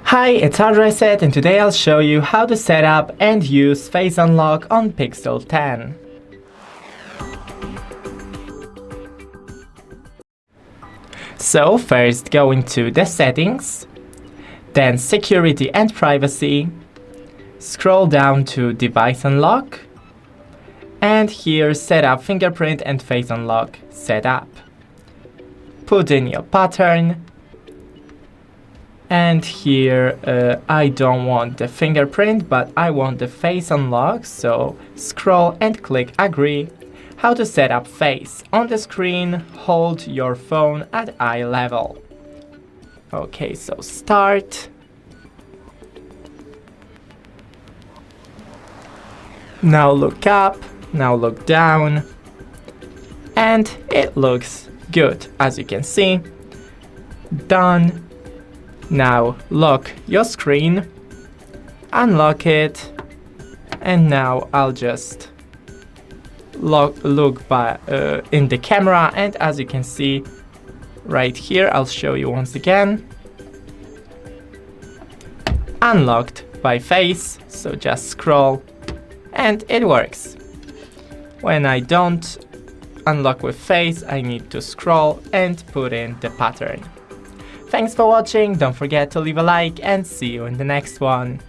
Hi, it's HardReset, and today I'll show you how to set up and use Face Unlock on Pixel 10. So first go into the settings, then security and privacy, scroll down to device unlock, and here set up fingerprint and face unlock setup. Put in your pattern. And here I don't want the fingerprint, but I want the face unlock, so scroll and click agree. How to set up face. On the screen, hold your phone at eye level. Okay, so start. Now look up, now look down. And it looks good, as you can see. Done. Now lock your screen, unlock it, and now I'll just look in the camera, and as you can see right here, I'll show you once again. Unlocked by face, so just scroll and it works. When I don't unlock with face, I need to scroll and put in the pattern. Thanks for watching, don't forget to leave a like and see you in the next one.